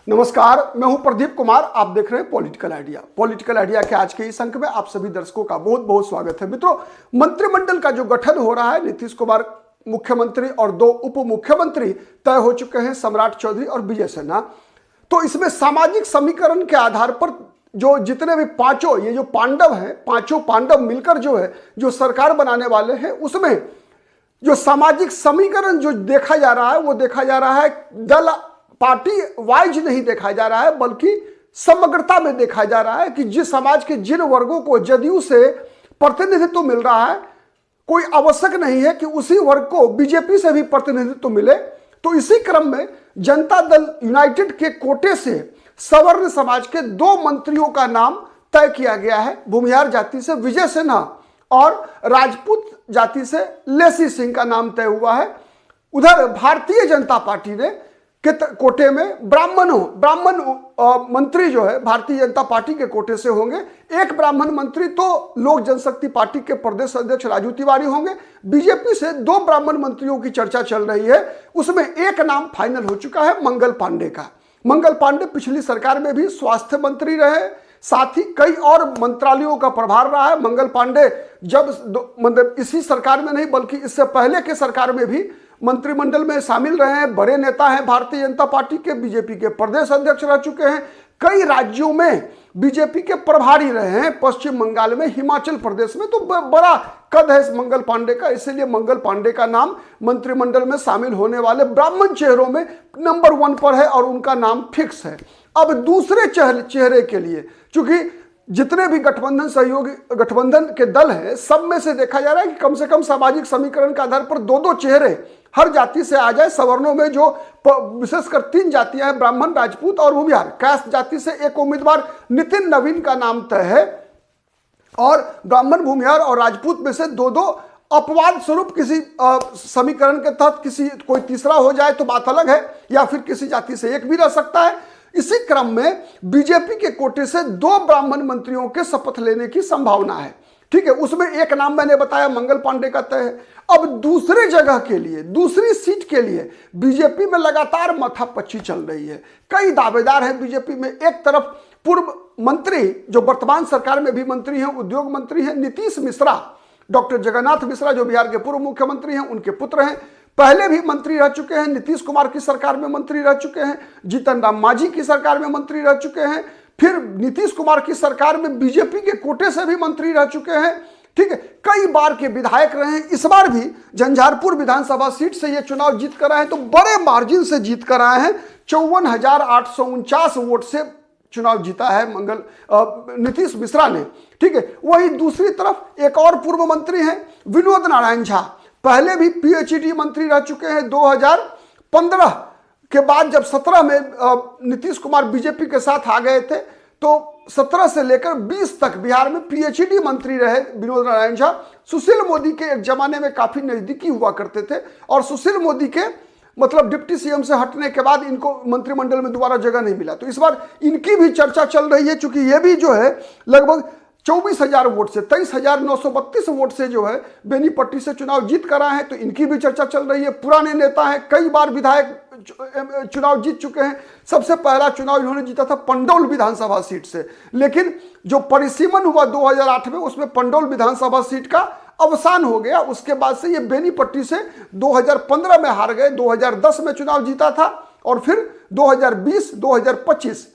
नमस्कार, मैं हूं प्रदीप कुमार। आप देख रहे हैं पॉलिटिकल आइडिया। पॉलिटिकल आइडिया के आज के इस अंक में आप सभी दर्शकों का बहुत बहुत स्वागत है। मित्रों, मंत्रिमंडल का जो गठन हो रहा है, नीतीश कुमार मुख्यमंत्री और 2 उप मुख्यमंत्री तय हो चुके हैं, सम्राट चौधरी और विजय सिन्हा। तो इसमें सामाजिक समीकरण के आधार पर जो जितने भी पांचों ये जो पांडव हैं, पांचों पांडव मिलकर जो सरकार बनाने वाले हैं, उसमें जो सामाजिक समीकरण जो देखा जा रहा है वो देखा जा रहा है दल पार्टी वाइज नहीं देखा जा रहा है, बल्कि समग्रता में देखा जा रहा है कि जिस समाज के जिन वर्गों को जदयू से प्रतिनिधित्व मिल रहा है, कोई आवश्यक नहीं है कि उसी वर्ग को बीजेपी से भी प्रतिनिधित्व मिले। तो इसी क्रम में जनता दल यूनाइटेड के कोटे से सवर्ण समाज के 2 मंत्रियों का नाम तय किया गया है। भूमिहार जाति से विजय सिन्हा और राजपूत जाति से लेसी सिंह का नाम तय हुआ है। उधर भारतीय जनता पार्टी ने के कोटे में ब्राह्मण मंत्री जो है भारतीय जनता पार्टी के कोटे से होंगे। एक ब्राह्मण मंत्री तो लोक जनशक्ति पार्टी के प्रदेश अध्यक्ष राजू तिवारी होंगे। बीजेपी से 2 ब्राह्मण मंत्रियों की चर्चा चल रही है, उसमें एक नाम फाइनल हो चुका है मंगल पांडे का। मंगल पांडे पिछली सरकार में भी स्वास्थ्य मंत्री रहे, साथ ही कई और मंत्रालयों का प्रभार रहा है। मंगल पांडे जब मतलब इसी सरकार में नहीं बल्कि इससे पहले के सरकार में भी मंत्रिमंडल में शामिल रहे हैं, बड़े नेता हैं भारतीय जनता पार्टी के, बीजेपी के प्रदेश अध्यक्ष रह चुके हैं, कई राज्यों में बीजेपी के प्रभारी रहे हैं, पश्चिम बंगाल में, हिमाचल प्रदेश में। तो बड़ा कद है इस मंगल पांडे का, इसलिए मंगल पांडे का नाम मंत्रिमंडल में शामिल होने वाले ब्राह्मण चेहरों में नंबर 1 पर है और उनका नाम फिक्स है। अब दूसरे चेहरे के लिए, चूंकि जितने भी गठबंधन के दल हैं, सब में से देखा जा रहा है कि कम से कम सामाजिक समीकरण के आधार पर 2-2 चेहरे हर जाति से आ जाए। सवर्णों में जो विशेषकर 3 जातियां हैं, ब्राह्मण, राजपूत और भूमिहार, कास्ट जाति से एक उम्मीदवार नितिन नवीन का नाम तय है और ब्राह्मण, भूमिहार और राजपूत में से 2-2 अपवाद स्वरूप किसी समीकरण के तहत कोई तीसरा हो जाए तो बात अलग है, या फिर किसी जाति से एक भी रह सकता है। इसी क्रम में बीजेपी के कोटे से 2 ब्राह्मण मंत्रियों के शपथ लेने की संभावना है। ठीक है, उसमें एक नाम मैंने बताया मंगल पांडे का तय है। अब दूसरे जगह के लिए, दूसरी सीट के लिए बीजेपी में लगातार माथापच्ची चल रही है। कई दावेदार हैं बीजेपी में। एक तरफ पूर्व मंत्री जो वर्तमान सरकार में भी मंत्री हैं, उद्योग मंत्री हैं, नीतीश मिश्रा, डॉक्टर जगन्नाथ मिश्रा जो बिहार के पूर्व मुख्यमंत्री हैं, उनके पुत्र हैं, पहले भी मंत्री रह चुके हैं, नीतीश कुमार की सरकार में मंत्री रह चुके हैं, जीतन राम मांझी की सरकार में मंत्री रह चुके हैं, फिर नीतीश कुमार की सरकार में बीजेपी के कोटे से भी मंत्री रह चुके हैं। ठीक है, कई बार के विधायक रहे हैं। इस बार भी झंझारपुर विधानसभा सीट से ये चुनाव जीत कर आए हैं, तो बड़े मार्जिन से जीत कर आए हैं। 54,849 वोट से चुनाव जीता है नीतीश मिश्रा ने। ठीक है, वही दूसरी तरफ एक और पूर्व मंत्री हैं विनोद नारायण झा, पहले भी पीएचडी मंत्री रह चुके हैं। 2015 के बाद जब 17 में नीतीश कुमार बीजेपी के साथ आ गए थे, तो 17 से लेकर 20 तक बिहार में पीएचडी मंत्री रहे विनोद नारायण झा। सुशील मोदी के एक जमाने में काफी नजदीकी हुआ करते थे और सुशील मोदी के मतलब डिप्टी सीएम से हटने के बाद इनको मंत्रिमंडल में दोबारा जगह नहीं मिला। तो इस बार इनकी भी चर्चा चल रही है, चूंकि ये भी जो है लगभग 24,000 वोट से 23,932 वोट से जो है बेनीपट्टी से चुनाव जीत कर आए हैं, तो इनकी भी चर्चा चल रही है। पुराने नेता हैं, कई बार विधायक चुनाव जीत चुके हैं। सबसे पहला चुनाव इन्होंने जीता था पंडौल विधानसभा सीट से, लेकिन जो परिसीमन हुआ 2008 में, उसमें पंडौल विधानसभा सीट का अवसान हो गया। उसके बाद से ये बेनीपट्टी से 2015 में हार गए, 2010 में चुनाव जीता था और फिर 2020, 2025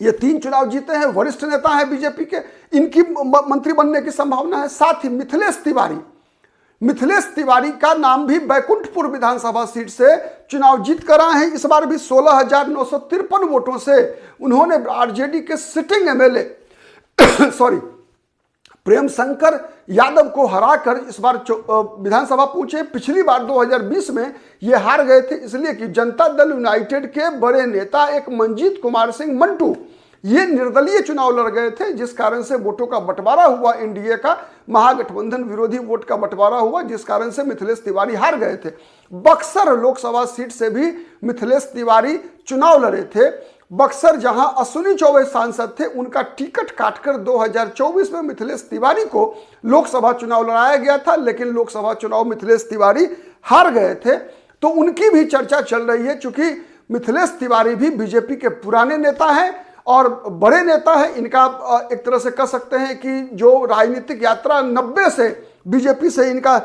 ये 3 चुनाव जीते हैं। वरिष्ठ नेता हैं बीजेपी के, इनकी मंत्री बनने की संभावना है। साथ ही मिथिलेश तिवारी का नाम भी बैकुंठपुर विधानसभा सीट से चुनाव जीत कर आए हैं। इस बार भी 16,953 वोटों से उन्होंने आरजेडी के सिटिंग एमएलए प्रेम शंकर यादव को हराकर इस बार विधानसभा पहुंचे। पिछली बार 2020 में ये हार गए थे, इसलिए कि जनता दल यूनाइटेड के बड़े नेता एक मंजीत कुमार सिंह मंटू ये निर्दलीय चुनाव लड़ गए थे, जिस कारण से वोटों का बंटवारा हुआ, एनडीए का महागठबंधन विरोधी वोट का बंटवारा हुआ, जिस कारण से मिथिलेश तिवारी हार गए थे। बक्सर लोकसभा सीट से भी मिथिलेश तिवारी चुनाव लड़े थे। बक्सर जहां अश्विनी चौबे सांसद थे, उनका टिकट काटकर 2024 में मिथिलेश तिवारी को लोकसभा चुनाव लड़ाया गया था, लेकिन लोकसभा चुनाव मिथिलेश तिवारी हार गए थे। तो उनकी भी चर्चा चल रही है, चूंकि मिथिलेश तिवारी भी बीजेपी के पुराने नेता हैं और बड़े नेता हैं। इनका एक तरह से कह सकते हैं कि जो राजनीतिक यात्रा 90 से बीजेपी से इनका,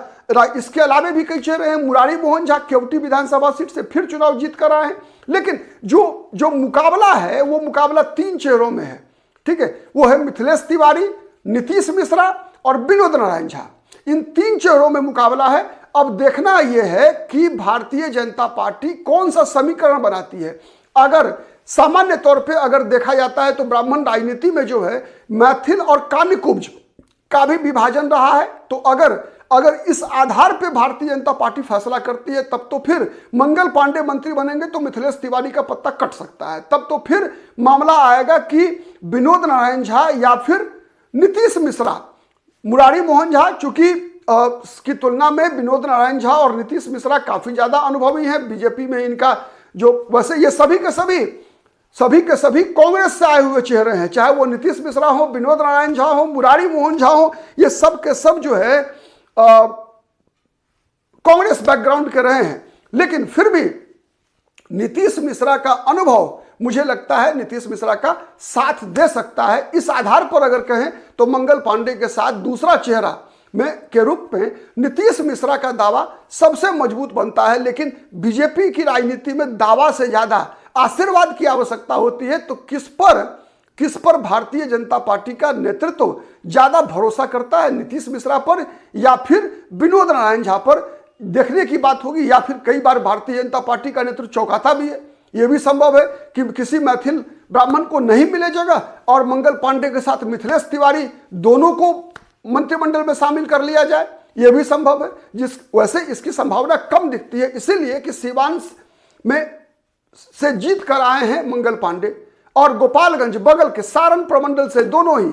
इसके अलावा भी कई चेहरे हैं। मुरारी मोहन झा केवटी विधानसभा सीट से फिर चुनाव जीत कर आए हैं। लेकिन जो मुकाबला है वो मुकाबला 3 चेहरों में है, ठीक है। वो है मिथिलेश तिवारी, नीतीश मिश्रा और विनोद नारायण झा। इन 3 चेहरों में मुकाबला है। अब देखना यह है कि भारतीय जनता पार्टी कौन सा समीकरण बनाती है। अगर सामान्य तौर पे अगर देखा जाता है तो ब्राह्मण राजनीति में जो है मैथिल और कान्यकुब्ज का भी विभाजन रहा है। तो अगर इस आधार पे भारतीय जनता पार्टी फैसला करती है तब तो फिर मंगल पांडे मंत्री बनेंगे तो मिथिलेश तिवारी का पत्ता कट सकता है। तब तो फिर मामला आएगा कि विनोद नारायण झा या फिर नीतीश मिश्रा। मुरारी मोहन झा चूंकि की तुलना में विनोद नारायण झा और नीतीश मिश्रा काफी ज्यादा अनुभवी हैं बीजेपी में। इनका जो वैसे ये सभी के सभी कांग्रेस से आए हुए चेहरे हैं, चाहे वो नीतीश मिश्रा हो, विनोद नारायण झा हो, मुरारी मोहन झा हो, ये सब के सब जो है कांग्रेस बैकग्राउंड के रहे हैं। लेकिन फिर भी नीतीश मिश्रा का अनुभव मुझे लगता है नीतीश मिश्रा का साथ दे सकता है। इस आधार पर अगर कहें तो मंगल पांडे के साथ दूसरा चेहरा के रूप में नीतीश मिश्रा का दावा सबसे मजबूत बनता है। लेकिन बीजेपी की राजनीति में दावा से ज्यादा आशीर्वाद की आवश्यकता होती है। तो किस पर भारतीय जनता पार्टी का नेतृत्व ज्यादा भरोसा करता है, नीतीश मिश्रा पर या फिर विनोद नारायण झा पर, देखने की बात होगी। या फिर कई बार भारतीय जनता पार्टी का नेतृत्व चौंकाता भी है। यह भी संभव है कि किसी मैथिल ब्राह्मण को नहीं मिले जगह और मंगल पांडे के साथ मिथिलेश तिवारी दोनों को मंत्रिमंडल में शामिल कर लिया जाए, यह भी संभव है। वैसे इसकी संभावना कम दिखती है, इसीलिए कि सीवान में से जीत कर आए हैं मंगल पांडे और गोपालगंज बगल के सारण प्रमंडल से दोनों ही,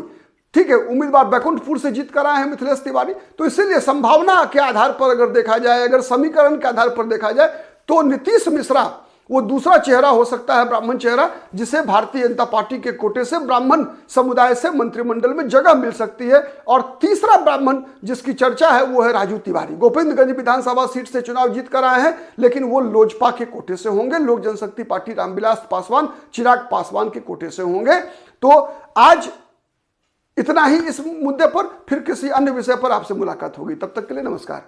ठीक है, उम्मीदवार बैकुंठपुर से जीत कर आए हैं मिथिलेश तिवारी। तो इसीलिए संभावना के आधार पर अगर देखा जाए, अगर समीकरण के आधार पर देखा जाए तो नीतीश मिश्रा वो दूसरा चेहरा हो सकता है, ब्राह्मण चेहरा, जिसे भारतीय जनता पार्टी के कोटे से ब्राह्मण समुदाय से मंत्रिमंडल में जगह मिल सकती है। और तीसरा ब्राह्मण जिसकी चर्चा है वो है राजू तिवारी। गोविंदगंज विधानसभा सीट से चुनाव जीत कर आए हैं, लेकिन वो लोजपा के कोटे से होंगे, लोक जनशक्ति पार्टी रामविलास पासवान, चिराग पासवान के कोटे से होंगे। तो आज इतना ही इस मुद्दे पर, फिर किसी अन्य विषय पर आपसे मुलाकात होगी। तब तक के लिए नमस्कार।